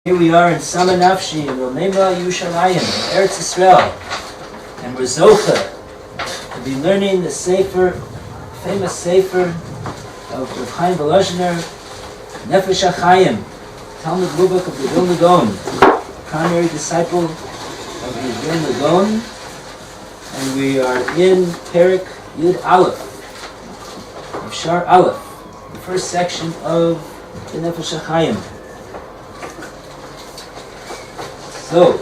Here we are in Tsama Nafshi, in Yerushalyim, Eretz Israel, and we're Zocha to be learning the famous Sefer of HaChaim Nefesh HaChaim, Talmud Lubavitch of the Vilna Gaon, primary disciple of the Vilna Gaon, and we are in Perek Yud Aleph, of Shar Aleph, the first section of the Nefesh HaChaim. So,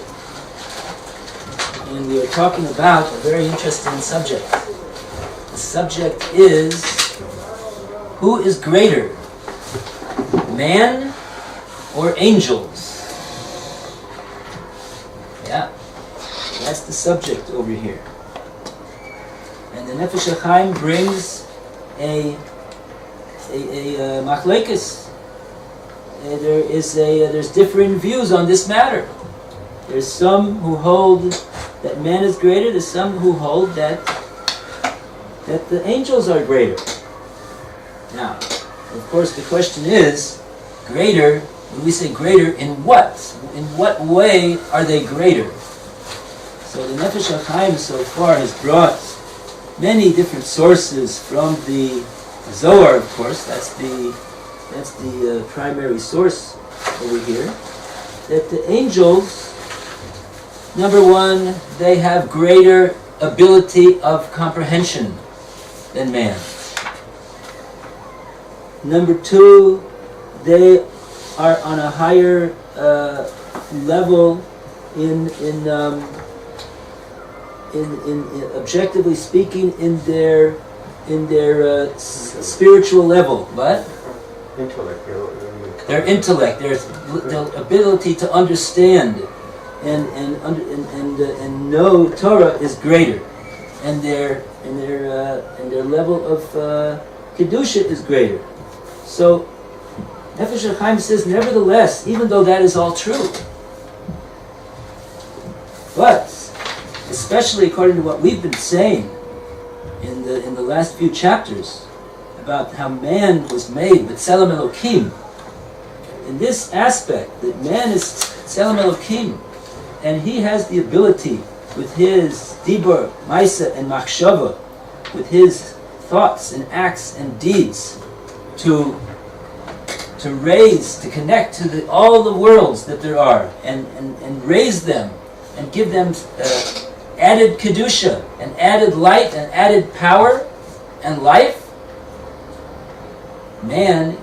and we are talking about a very interesting subject. The subject is, who is greater, man or angels? Yeah, that's the subject over here. And the Nefesh HaChaim brings a machlekes. There's different views on this matter. There's some who hold that man is greater. There's some who hold that the angels are greater. Now, of course, the question is, greater, when we say greater, in what? In what way are they greater? So the Nefesh HaChaim so far has brought many different sources from the Zohar, of course. That's the primary source over here. That the angels, number one, they have greater ability of comprehension than man. Number two, they are on a higher level in objectively speaking in their spiritual level. What? Intellect. Their intellect, their ability to understand and know Torah is greater, and their level of kedusha is greater. So Nefesh HaChaim says, nevertheless, even though that is all true, but especially according to what we've been saying in the last few chapters about how man was made with Tselem Elokim, in this aspect that man is Tselem Elokim, and he has the ability with his dibur, maisa, and machshava, with his thoughts and acts and deeds, to raise, to connect to all the worlds that there are, and raise them, and give them added kedusha, and added light, and added power, and life. Man,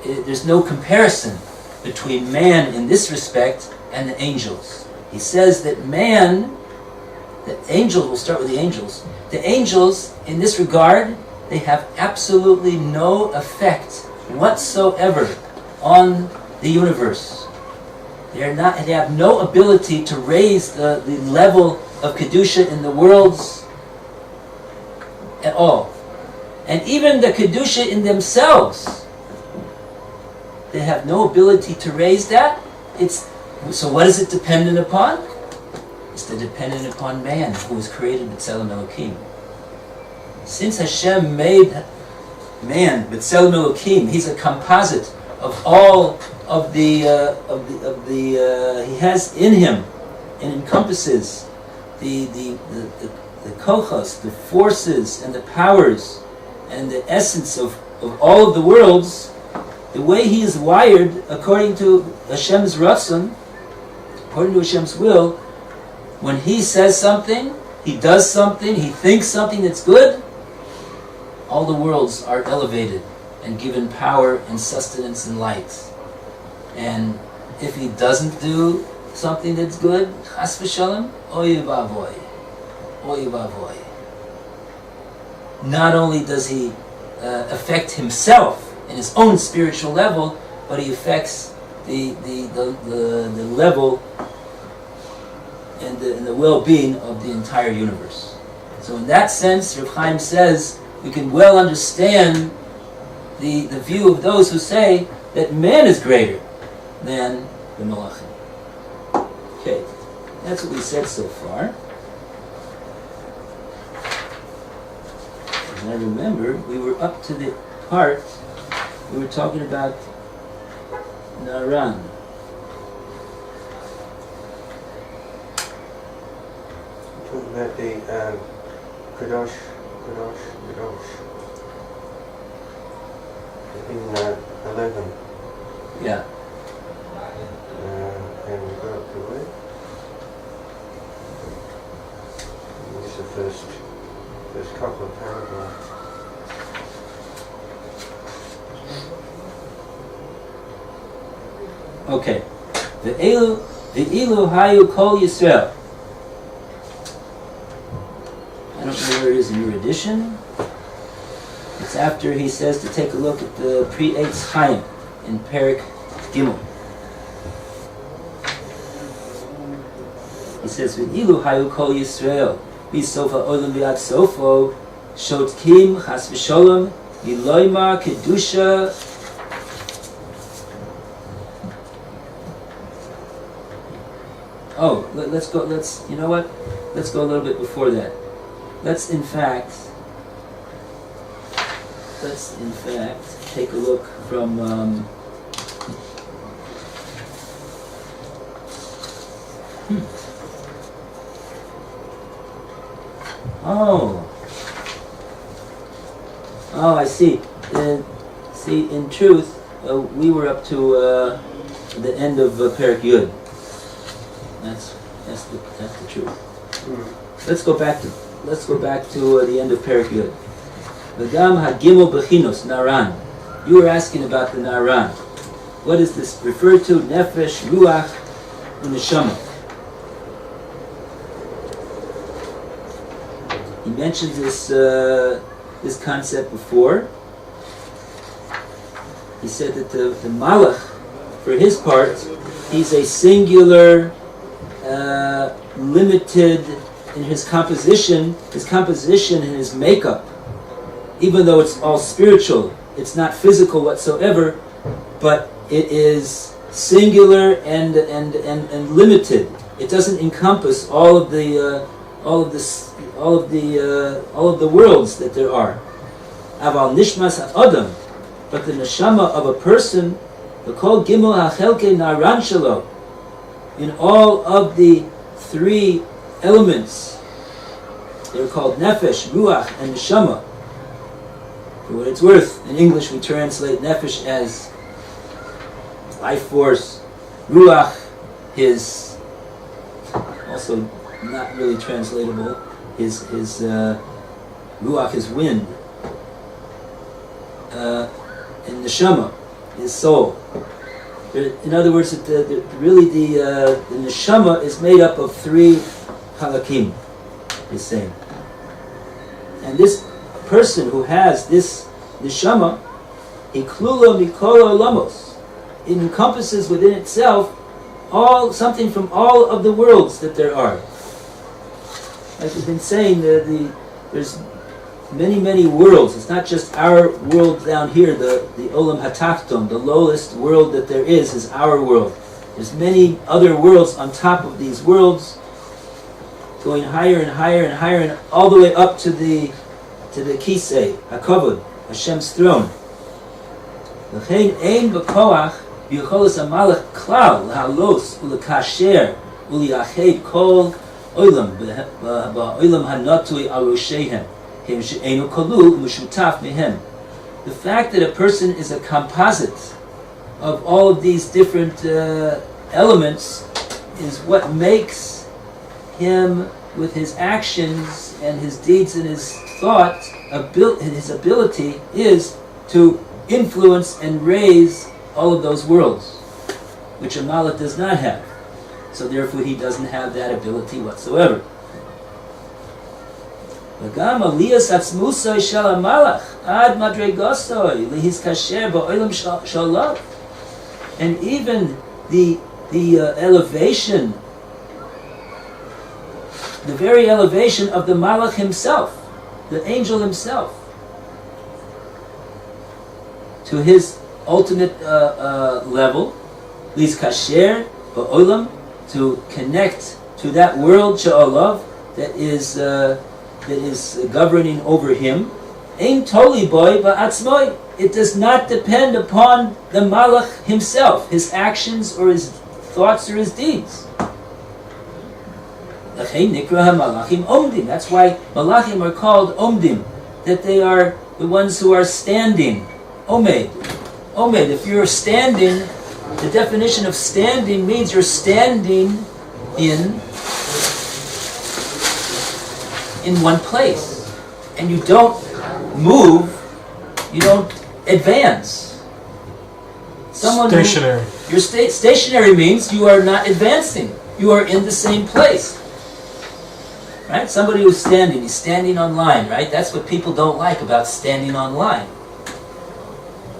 there's no comparison between man in this respect and the angels. He says that angels, we'll start with the angels in this regard, they have absolutely no effect whatsoever on the universe. They have no ability to raise the level of kedusha in the worlds at all. And even the kedusha in themselves, they have no ability to raise that. So what is it dependent upon? It's dependent upon man, who was created with Tselem Elokim. Since Hashem made man with Tselem Elokim, he's a composite of all of the he has in him and encompasses the kochos, the forces and the powers and the essence of all of the worlds. The way he is wired, according to Hashem's ratzon, according to Hashem's will, when he says something, he does something, he thinks something that's good, all the worlds are elevated and given power and sustenance and light. And if he doesn't do something that's good, chas v'shalom, oy vavoy, oy vavoy. Not only does he affect himself in his own spiritual level, but he affects the level and the well-being of the entire universe. So in that sense, Rav Chaim says we can well understand the view of those who say that man is greater than the Malachim. Okay, that's what we said so far. And I remember we were up to the part we were talking about Naran. that the HaKodesh in 11. Yeah. And we go up to it. This is the first couple of paragraphs. Okay. The ilu hayu kol Yisrael. I don't know where it is in your edition. It's after he says to take a look at the pre-Eitz Chaim in Perik Gimel. He says, "V'ilu hayu kol Yisrael, v'sofa olam v'ad sofo, shotkim chas v'sholom, v'loymar kedusha." Oh, let's go. You know what? Let's go a little bit before that. Let's in fact take a look from Oh, I see. See, in truth, we were up to the end of Perik Yud. That's the truth. Let's go back to the end of Perik Yud. V'gam hagimel bechinos naran. You were asking about the naran. What is this referred to? Nefesh, ruach, and neshama. He mentioned this concept before. He said that the malach, for his part, he's a singular, limited in his composition and his makeup. Even though it's all spiritual, it's not physical whatsoever, but it is singular and limited. It doesn't encompass all of the worlds that there are. Aval nishmas ha'adam, but the neshama of a person, the kol gimel ha'chelke naran shelo, in all of the three elements, they're called nefesh, ruach, and neshama. For what it's worth, in English we translate nefesh as life force, ruach, his also not really translatable, his ruach, his wind, and neshama, his soul. In other words, the neshama is made up of three halakim, he's saying. And this person who has this neshama, iklula mikol olamos, it encompasses within itself something from all of the worlds that there are. Like we've been saying, there's many worlds. It's not just our world down here, the Olam Hatachton, the lowest world that there is our world. There's many other worlds on top of these worlds, going higher and higher and higher, and all the way up to the Kisei, HaKavod, Hashem's throne. L'chein ein b'koach v'yicholos hamalach klal l'halos u'lekasher u'liached kol olam ba'olam hanatui al roshehem. The fact that a person is a composite of all of these different elements is what makes him, with his actions and his deeds and his thought, his ability is to influence and raise all of those worlds, which a malach does not have. So therefore he doesn't have that ability whatsoever. וגם עליית עצמוסוי של המלאך עד מדרגוסוי להזכשר בעולם שלו. And even the elevation, the very elevation of the malach himself, the angel himself, to his ultimate level, להזכשר בעולם, to connect to that world she'olav that is governing over him. Ein toli boy ba'atzmoi. It does not depend upon the malach himself, his actions or his thoughts or his deeds. That's why malachim are called omdim, that they are the ones who are standing. Omed. Omed, if you're standing, the definition of standing means you're standing in one place. And you don't move, you don't advance. Stationary. Stationary means you are not advancing. You are in the same place. Right? Somebody who's standing, he's standing on line, right? That's what people don't like about standing on line.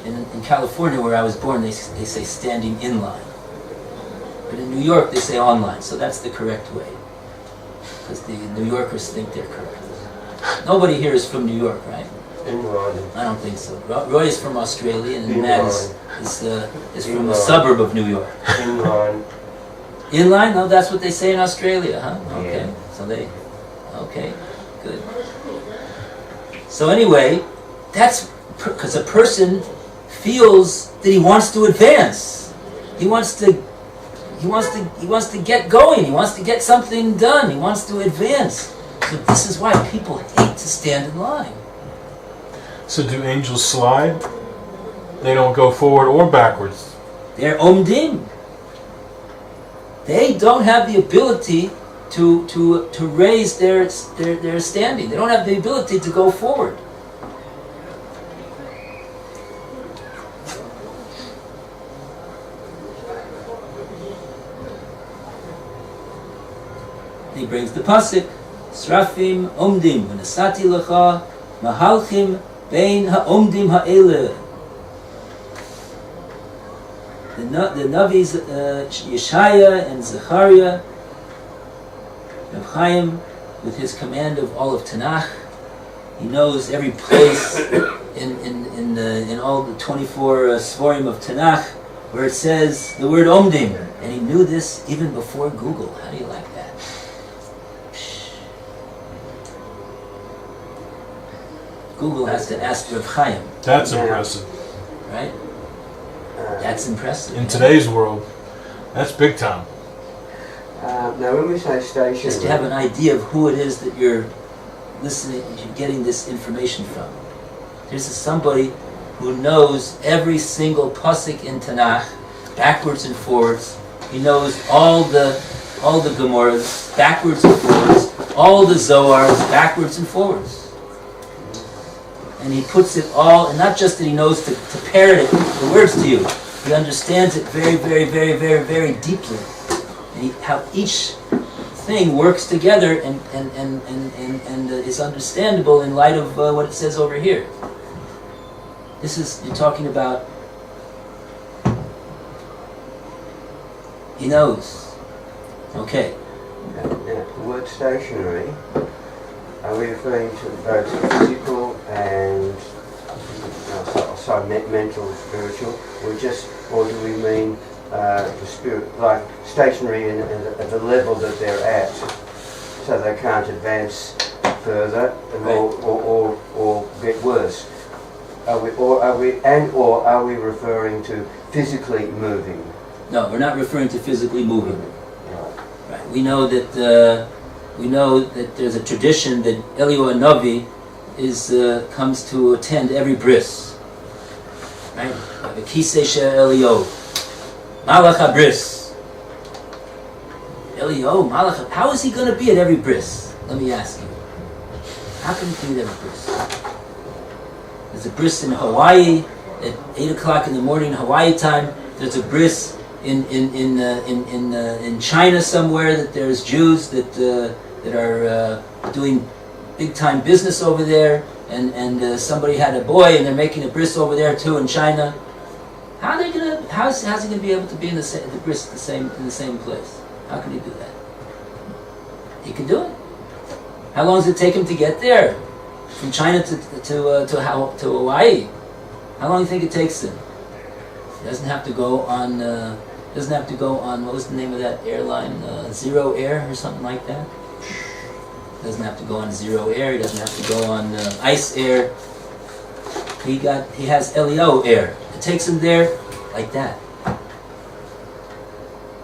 In California, where I was born, they say standing in line. But in New York, they say on line. So that's the correct way. Because the New Yorkers think they're correct. Nobody here is from New York, right? I don't think so. Roy is from Australia, and Matt is from a suburb of New York. Inline. Inline? No, that's what they say in Australia, huh? Okay. Yeah. So okay, good. So anyway, that's because a person feels that he wants to advance. He wants to get going. He wants to get something done. He wants to advance. So this is why people hate to stand in line. So do angels slide? They don't go forward or backwards. They're omdim. They don't have the ability to raise their standing. They don't have the ability to go forward. He brings the pasuk, Srafim omdim, v'nasati lecha mahalchim bein ha'omdim ha'ele. The Navis Yeshaya and Zechariah, HaChaim, with his command of all of Tanakh, he knows every place in all the 24 Sforim of Tanakh where it says the word Omdim, and he knew this even before Google. How do you like that? Google has to ask Reb Chaim. That's impressive. Right? That's impressive. In today's world, that's big time. Now when we say stationary... Just to have an idea of who it is that you're listening, you're getting this information from. This is somebody who knows every single pasuk in Tanakh, backwards and forwards. He knows all the Gemaras, backwards and forwards, all the Zohars, backwards and forwards. And he puts it all, and not just that he knows to parrot it, the words to you. He understands it very, very, very, very, very deeply. And how each thing works together and is understandable in light of what it says over here. This is, you're talking about, he knows. Okay. Now, the word stationary, are we referring to both physical and mental, spiritual, or do we mean the spirit, like stationary at the level that they're at, so they can't advance further or get worse? Are we referring to physically moving? No, we're not referring to physically moving. Right. We know that there's a tradition that Eliyahu Navi comes to attend every bris. Right? The Kisei She Eliyahu, Malach HaBris. Eliyahu, Malach. How is he going to be at every bris? Let me ask you. How can he be at every bris? There's a bris in Hawaii at 8 o'clock in the morning, Hawaii time. There's a bris in China somewhere, that there's Jews that are doing big time business over there, and somebody had a boy and they're making a bris over there too in China. How's he gonna be able to be in the bris in the same place? How can he do that? He can do it. How long does it take him to get there from China to Hawaii? How long do you think it takes him? He doesn't have to go on. What was the name of that airline? Zero Air or something like that. Doesn't have to go on Zero Air. He doesn't have to go on Ice Air. He has Eliyahu Air. It takes him there like that.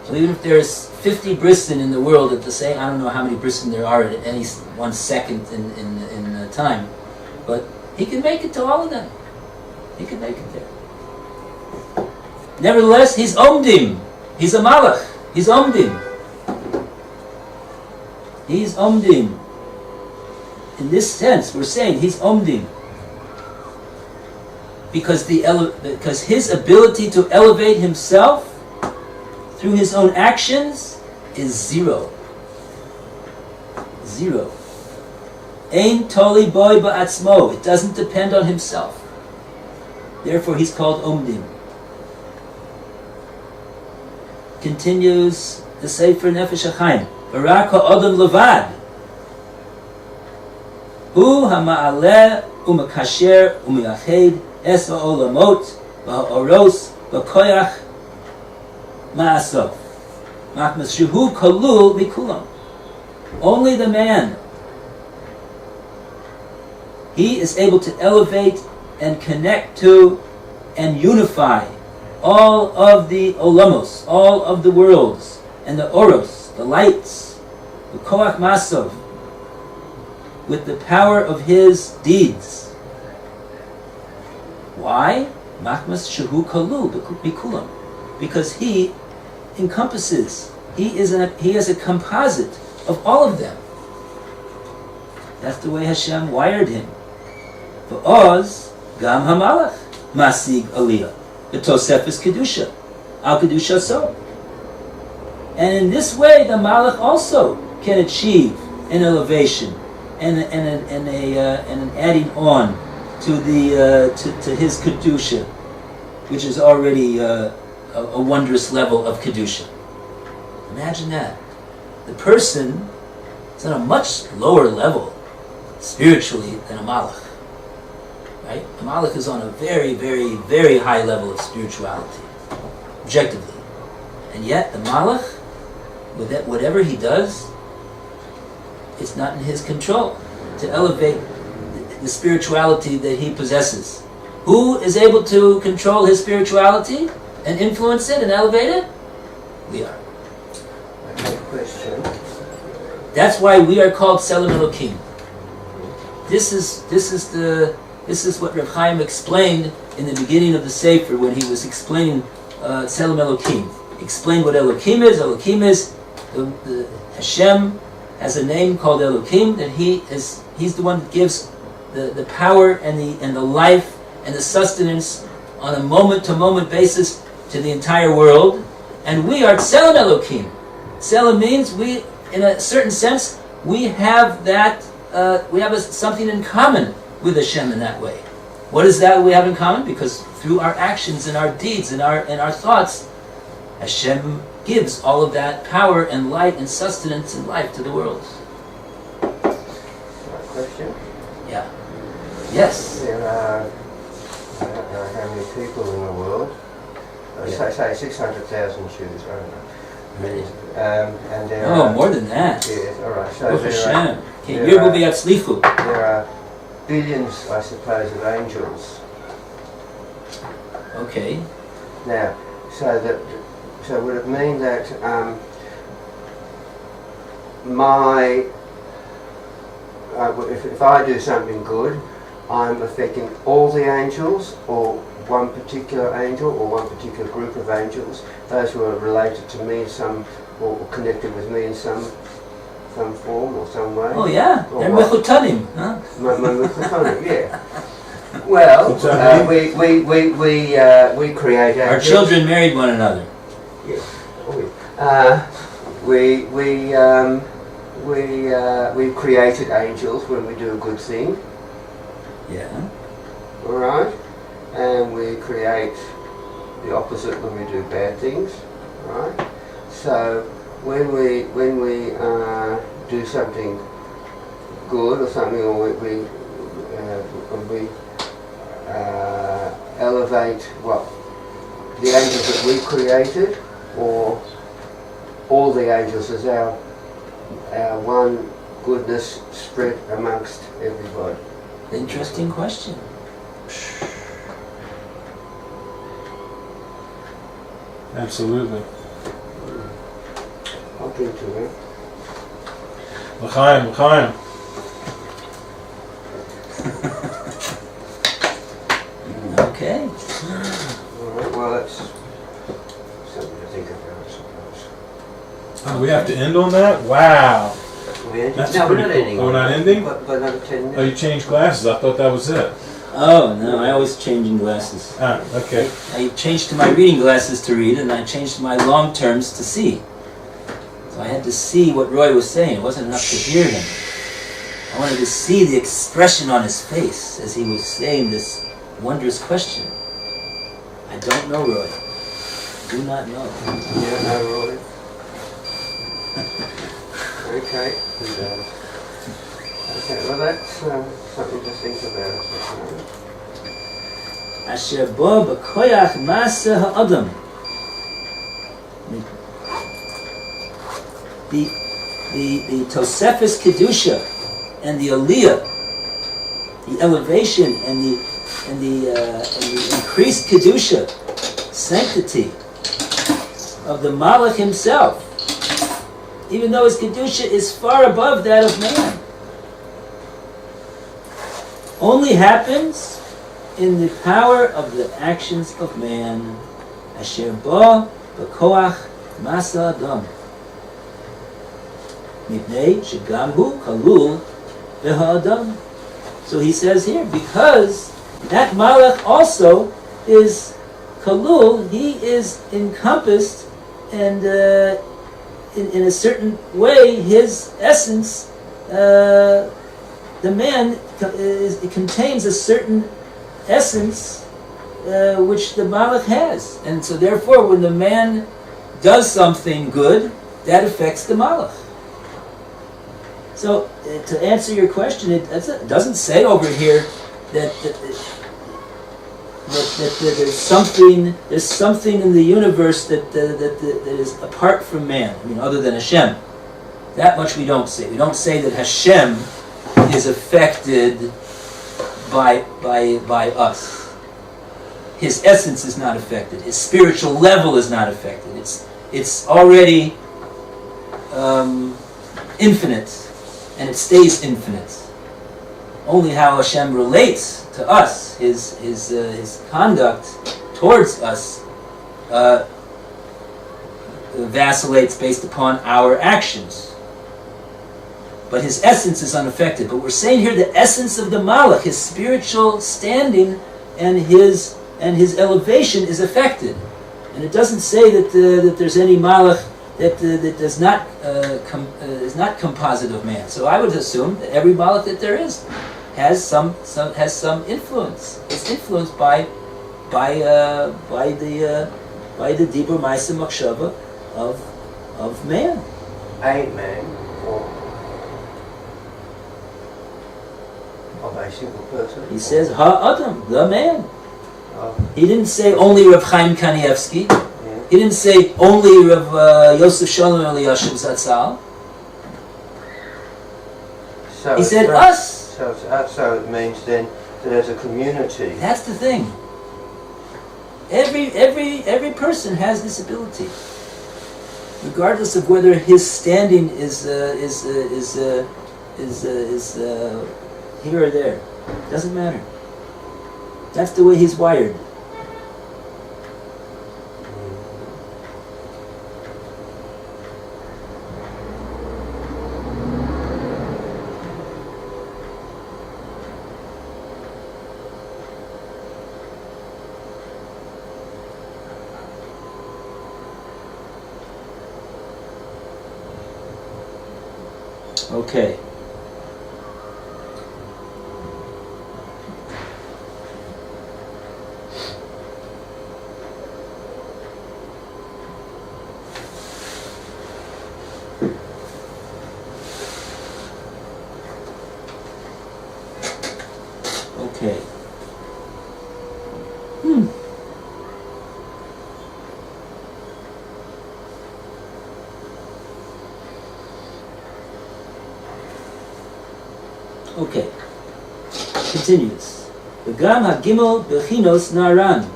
So even if there's 50 bristin in the world at the same, I don't know how many bristin there are at any 1 second in time, but he can make it to all of them. He can make it there. Nevertheless, he's omdim. He's a malach. He's omdim. He's omdim. In this sense, we're saying he's omdim. Because his ability to elevate himself through his own actions is zero. Zero. Ein toli boy ba'atzmo. It doesn't depend on himself. Therefore, he's called omdim. Continues the Sefer Nefesh HaChaim. Barak ha'odam levad. Hu hama'aleh u'makasher u'mi'ached es ha'olamot v'ha'oros v'koyach ma'asov. Machmas shehu kolul mikulam. Only the man. He is able to elevate and connect to and unify all of the olamos, all of the worlds, and the oros, the lights, the koach masov, with the power of his deeds. Why? Machmas shehu kalu bikulam, because he encompasses. He is a composite of all of them. That's the way Hashem wired him. V'oz gam hamalach masig aliyah. The Tosefes Kedusha, Al Kedusha so. And in this way, the Malach also can achieve an elevation and an adding on to the to his Kedusha, which is already a wondrous level of Kedusha. Imagine that. The person is on a much lower level spiritually than a Malach. Right? The Malach is on a very, very, very high level of spirituality, objectively. And yet, the Malach, with that, whatever he does, it's not in his control to elevate the spirituality that he possesses. Who is able to control his spirituality and influence it and elevate it? We are. Okay, question. That's why we are called Tselem Elokim. This is what Reb Chaim explained in the beginning of the Sefer when he was explaining Tselem Elokim. He explained what Elokim is. Elokim is the Hashem has a name called Elokim, that he's the one that gives the power and the life and the sustenance on a moment-to-moment basis to the entire world. And we are Tselem Elokim. Tselem means we, in a certain sense, we have that. We have something in common with Hashem in that way. What is that we have in common? Because through our actions and our deeds and our thoughts, Hashem gives all of that power and light and sustenance and life to the world. Question? Yeah. Yes. There are how many people in the world? Say 600,000 Jews, I don't know. And there are, more than that. Yes, all right. So Baruch there Hashem. are billions, I suppose, of angels. Okay. Now, so would it mean that if I do something good, I'm affecting all the angels, or one particular angel, or one particular group of angels, those who are related to me or connected with me in some form or some way? Oh yeah, they're mechutanim, huh? Mechutanim, yeah. Well, we create angels. Our children married one another. Yes. We created angels when we do a good thing. Yeah. All right, and we create the opposite when we do bad things. Right. So when we do something good or something, or we elevate what the angels that we created, or all the angels as our one goodness spread amongst everybody. Interesting question. Absolutely. drink to me. L'chaim, l'chaim. Okay. Alright, well that's something to think about, I suppose. Oh, we have to end on that? Wow. We ended? That's No, we're pretty not cool. ending. Oh, we're on not that. ending? But another 10 minutes. Oh, you changed glasses. I thought that was it. Oh, no, I always changing glasses. Ah, okay. I changed to my reading glasses to read, and I changed to my long terms to see. So I had to see what Roy was saying. It wasn't enough to hear him. I wanted to see the expression on his face as he was saying this wondrous question. I don't know, Roy. Do not know. Yeah, no, Roy. Okay. Okay, well that's something to think about, I suppose. Asher bo b'koyach ma'aseh ha'adam. The Tosefes Kedusha and the Aliyah, the elevation and the increased Kedusha, sanctity of the Malach himself, even though his Kedusha is far above that of man, only happens in the power of the actions of man. Asher ba b'koach ma'aseh adam. Mipnei shegam hu kalul b'ha'adam. So he says here, because that Malach also is kalul, he is encompassed, and in a certain way, his essence, the man, it contains a certain essence which the Malach has. And so therefore, when the man does something good, that affects the Malach. So, to answer your question, it doesn't say over here that there's something in the universe that is apart from man. I mean, other than Hashem. That much we don't say. We don't say that Hashem is affected by us. His essence is not affected. His spiritual level is not affected. It's already infinite. And it stays infinite. Only how Hashem relates to us, his conduct towards us, vacillates based upon our actions. But his essence is unaffected. But we're saying here the essence of the Malach, his spiritual standing and his elevation is affected. And it doesn't say that there's any Malach that does not is not composite of man. So I would assume that every Malach that there is has some influence. It's influenced by the deeper Ma'aseh Machshava of man. A man, or of a single person. He says Ha-Adam, the man. Oh. He didn't say only Rav Chaim Kanievsky. Yeah. He didn't say only Rav Yosef Shalom Eliyashiv Zatzal. So He said so- us. So it means then that as a community, That's the thing. Every person has this ability, regardless of whether his standing is here or there. Doesn't matter. That's the way he's wired. Okay. Okay. Okay. Continues. V'gam ha'gimel bechinos naran.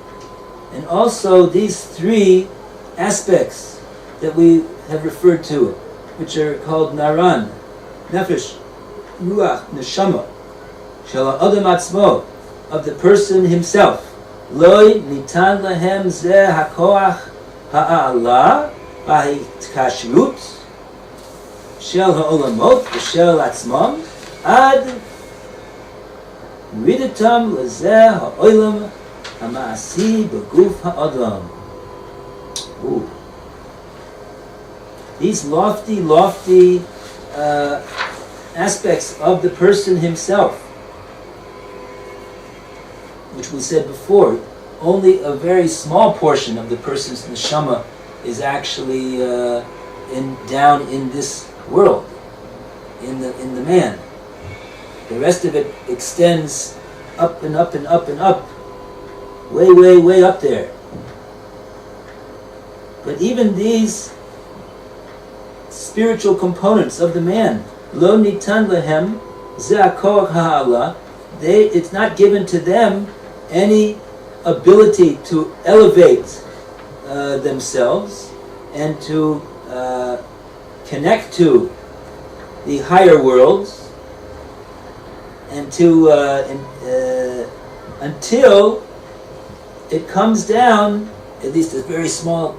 And also these three aspects that we have referred to. which are called Naran, Nefesh, Ruach, Neshama, Shel Ha'adam Atzmo, of the person himself. Loi nitan lahem zeh hakoach ha'ala b'hitkashrut shel ha'olamot v'shel atzmam ad ridatam lezeh ha'olam ha'ma'asi b'guf ha'adam. These lofty aspects of the person himself, which we said before, only a very small portion of the person's neshama is actually down in this world, in the man. The rest of it extends up and up and up and up, way up there. But even these spiritual components of the man, lo nitan lehem ze hakoach ha'ala, it's not given to them any ability to elevate themselves and to connect to the higher worlds, and to until it comes down, at least a very small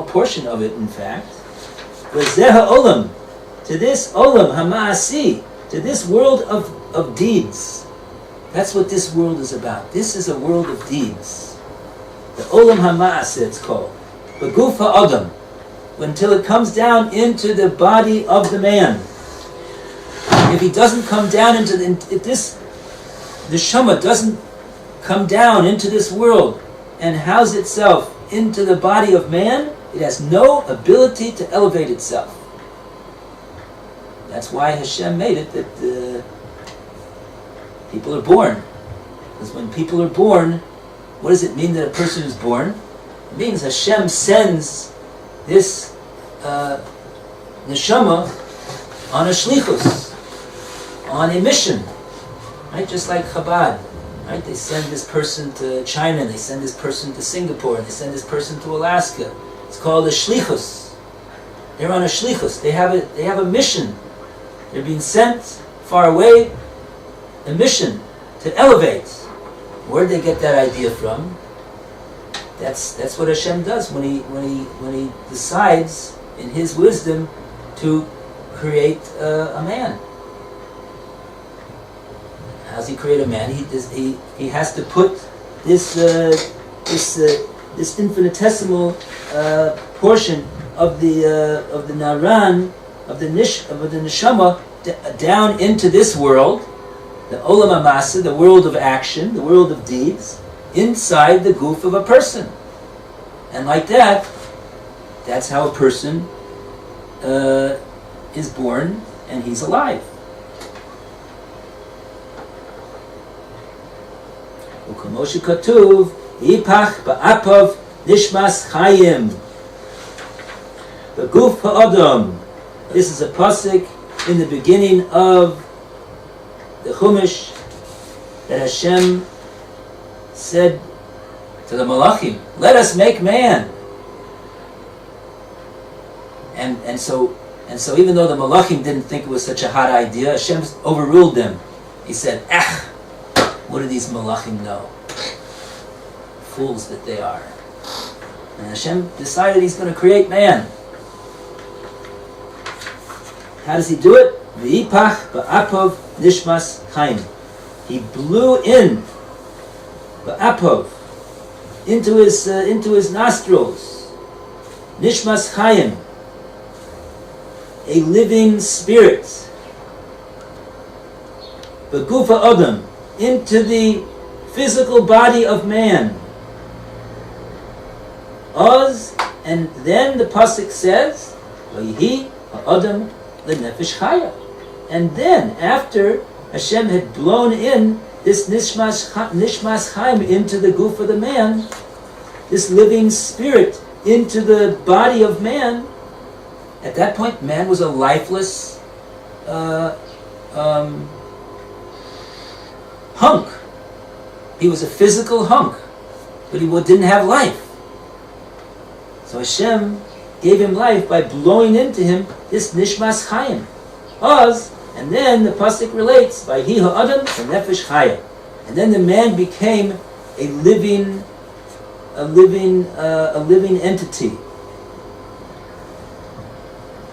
portion of it, in fact, l'zeh ha'olam, to this olam hama'asi, to this world of deeds. That's what this world is about. This is a world of deeds. The olam hama'asi, it's called. B'guf ha'adam, until it comes down into the body of the man. If he doesn't come down into if this neshama doesn't come down into this world and house itself into the body of man, it has no ability to elevate itself. That's why Hashem made it that people are born. Because when people are born, what does it mean that a person is born? It means Hashem sends this neshama on a shlichus, on a mission, right? Just like Chabad, right? They send this person to China, and they send this person to Singapore, and they send this person to Alaska. It's called a shlichus. They're on a shlichus. They have a mission. They're being sent far away, a mission to elevate. Where did they get that idea from? That's what Hashem does when he decides in His wisdom to create a man. How does He create a man? He has to put this infinitesimal portion of the naran, of the neshama down into this world, the olam hamasa, the world of action, the world of deeds, inside the goof of a person. And like that, that's how a person is born and he's alive. U'kamoshe katuv, yipach ba'apav nishmas chayim. The guf ha'adam. This is a pasuk in the beginning of the Chumash that Hashem said to the Malachim, "Let us make man." And so even though the Malachim didn't think it was such a hot idea, Hashem overruled them. He said, what do these Malachim know? Fools that they are. And Hashem decided He's going to create man. How does He do it? V'yipach ba'apov nishmas chaim. He blew in ba'apov, into his nostrils, nishmas chaim, a living spirit, b'gufa adam, into the physical body of man. Oz, and then the pasuk says, "Vayhi ha'adam le'nefesh chaya." And then, after Hashem had blown in this nishmas chaim into the goof of the man, this living spirit into the body of man, at that point, man was a lifeless hunk. He was a physical hunk, but he didn't have life. So Hashem gave him life by blowing into him this nishmas chayim. Oz, and then the pasuk relates by hi ha'adam the nefesh chaya, and then the man became a living entity.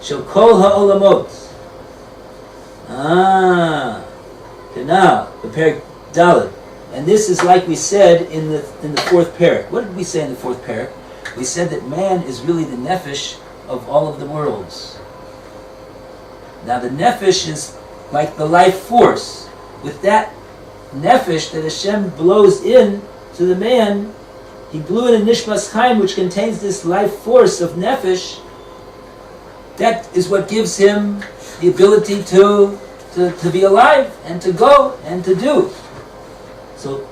Shel kol ha'olamot. Now the parak Dalet, and this is like we said in the fourth parak. What did we say in the fourth parak? We said that man is really the nefesh of all of the worlds. Now the nefesh is like the life force. With that nefesh that Hashem blows in to the man, he blew in a nishmas chaim which contains this life force of nefesh. That is what gives him the ability to be alive and to go and to do. So,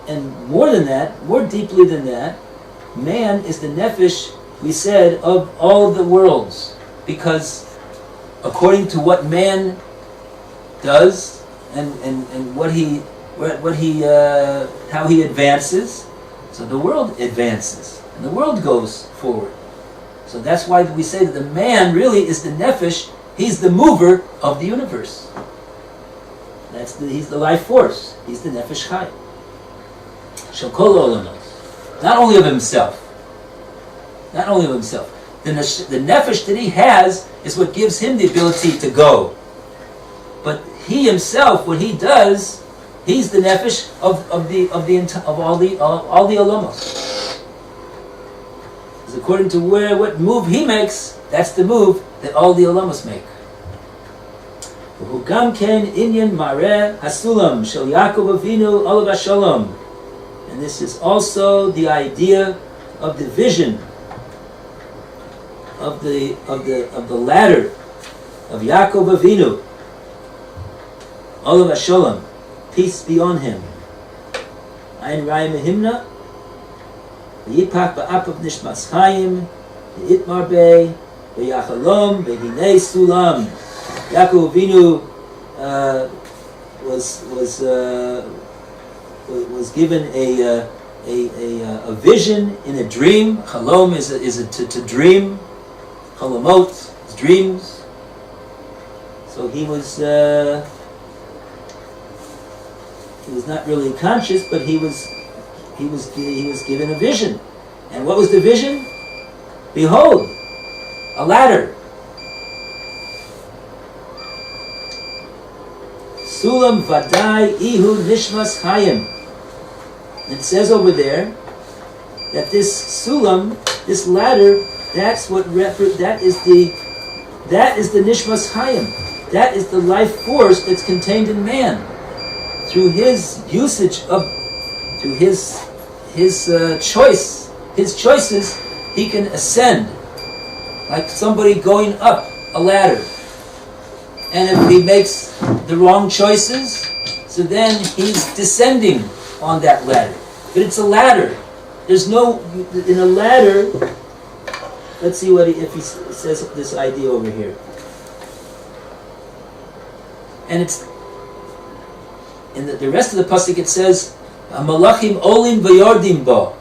and more than that, more deeply than that, man is the nefesh, we said, of all the worlds. Because according to what man does and how he advances, so the world advances and the world goes forward. So that's why we say that the man really is the nefesh. He's the mover of the universe. He's the life force. He's the nefesh chai. Shel kol olamot. Not only of himself. Not only of himself. The nefesh that he has is what gives him the ability to go. But he himself, what he does, he's the nefesh of all the olamot. Because according to what move he makes, that's the move that all the olamot make. And this is also the idea of the vision of the ladder of Yaakov Avinu, Olav HaShalom, peace be on him. Ein Rai Mehimna, Yipak Ba'apav Nishmas Chaim, Yitmar Bey, Yachalom, Behinei Sulam. Yaakov Avinu was given a vision in a dream. Chalom is to dream. Chalomot is dreams. So he was not really conscious, but he was given a vision. And what was the vision? Behold, a ladder. Sulam vadai ihu nishmas chayim. It says over there that this sulam, this ladder, that is the nishmas chayim. That is the life force that's contained in man. Through his usage through his choices, he can ascend, like somebody going up a ladder. And if he makes the wrong choices, so then he's descending on that ladder. But it's a ladder. There's no, in a ladder, let's see if he says this idea over here. And it's, in the rest of the pasuk it says, Malachim olim v'yordim bo.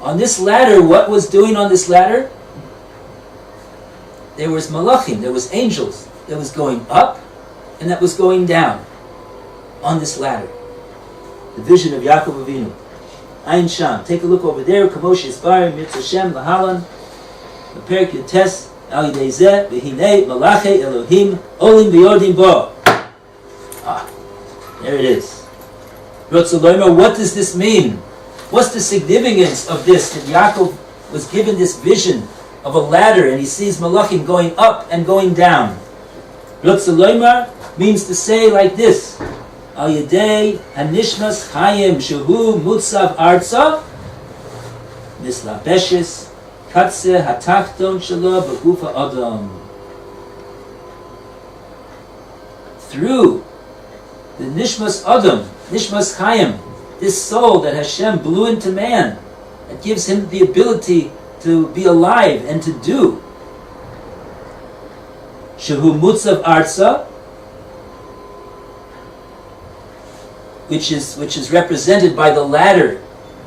On this ladder, what was doing on this ladder? There was malachim, there was angels. That was going up and that was going down on this ladder. The vision of Yaakov Avinu. Ein Sham. Take a look over there. Kamosh Yisbar, Mitzvah Shem, Lahalan. The Perik Yotes, Al Yidei Zeh, V'hinei, Malachei, Elohim, Olim V'yordim Bo. There it is. What does this mean? What's the significance of this? That Yaakov was given this vision of a ladder and he sees Malachim going up and going down. Rotzaloymar means to say like this: Al Yedei Hanishmas Chayim Shehu Mutzav Arza Mislabeshes Katze Hatachton Shelo Begufa Adam. Through the Nishmas Adam, Nishmas Chayim, this soul that Hashem blew into man, that gives him the ability to be alive and to do. Shehu Mutzav Arza, which is represented by the ladder.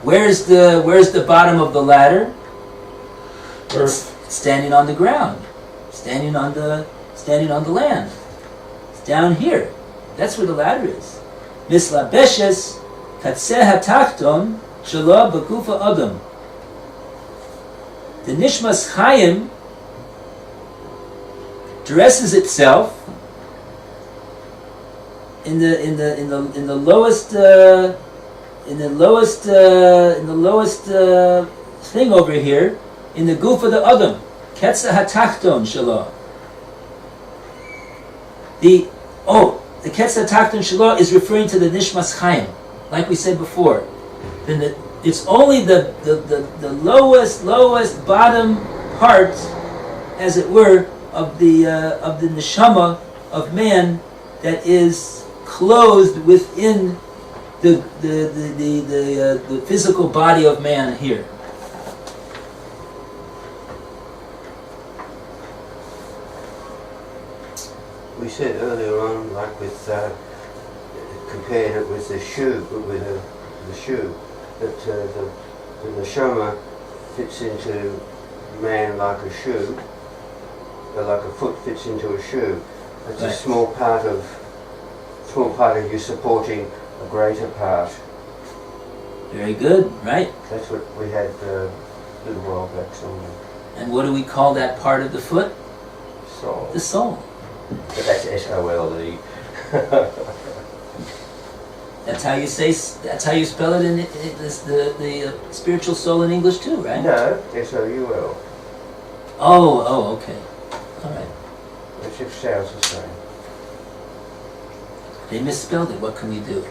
Where's the bottom of the ladder? Earth. standing on the ground, standing on the land. It's down here. That's where the ladder is. Mislabeshes katseh hatachton shelo b'gufa adam. The nishmas chayim dresses itself in the lowest thing over here, in the goof of the adam, ketsa hatachton shelo. The ketsa hatachton shelo is referring to the nishmas chayim, like we said before. Then it's only the lowest bottom part, as it were, of the neshama of man that is clothed within the physical body of man here. We said earlier on, like with compared it with the shoe, that the neshama fits into man like a shoe, like a foot fits into a shoe. It's right. a small part of you supporting a greater part. Very good, right? That's what we had a little while back somewhere. And what do we call that part of the foot? Soul. The soul. But that's S-O-L-E. That's how you say. That's how you spell it in the spiritual soul in English too, right? No, S-O-U-L. Oh, okay. All right. It just sounds the same. They misspelled it. What can we do?